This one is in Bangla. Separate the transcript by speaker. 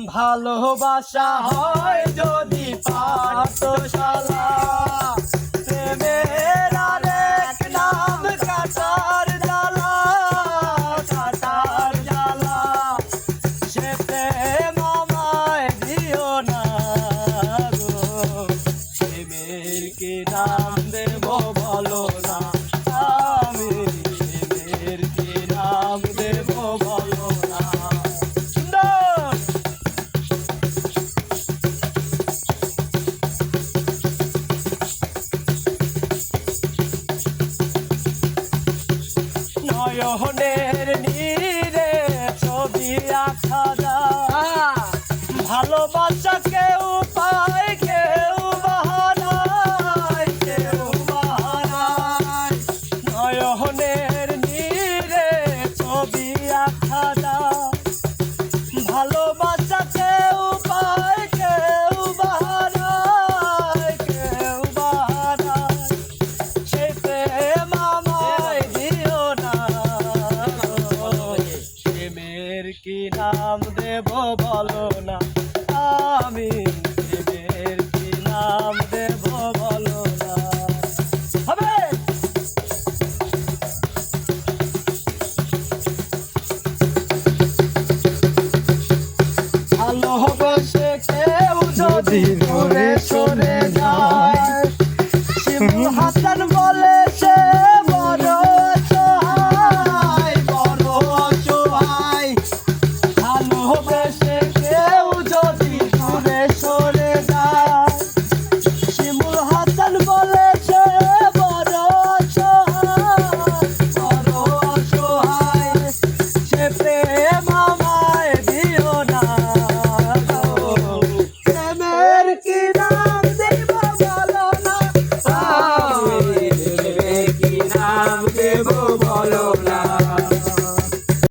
Speaker 1: ভালোবাসা হয় যদি পাঠশালা, প্রেমের আরেক নাম কাটার জ্বালা, কাটার জ্বালা। সে প্রেম আমায় দিও না গো, প্রেমের কি নাম দেব বলো না, আমি প্রেমের কি নাম দেব বলো না। নয়নের নীরে ছবি আঁকা যায়, ভালোবাসা কেউ পায় কেউ বাহানায়, কেউ বাহানায়। নয়নের নীরে ছবি আঁকা যায়, ভালোবাসা কেউ পায় কেউ বাহানায়, কেউ বাহানায়। সে প্রেম আমায় দিও না, প্রেমের কি নাম দেব বলো না, আমি প্রেমের কি নাম দেব বলো না। হবে ভালোবেসে কেউ যদি দূরে সরে যায়, শিমুল হাসান বলে সে বড় অসহায়, বড় অসহায়। ভালোবেসে কেউ যদি দূরে সরে যায়, শিমুল হাসান বলে সে বড় অসহায়, বড় অসহায়। সে প্রেম আমায় দিও না গো, প্রেমের কি নাম দেব বলো না, আমি প্রেমের কি নাম দেব বলো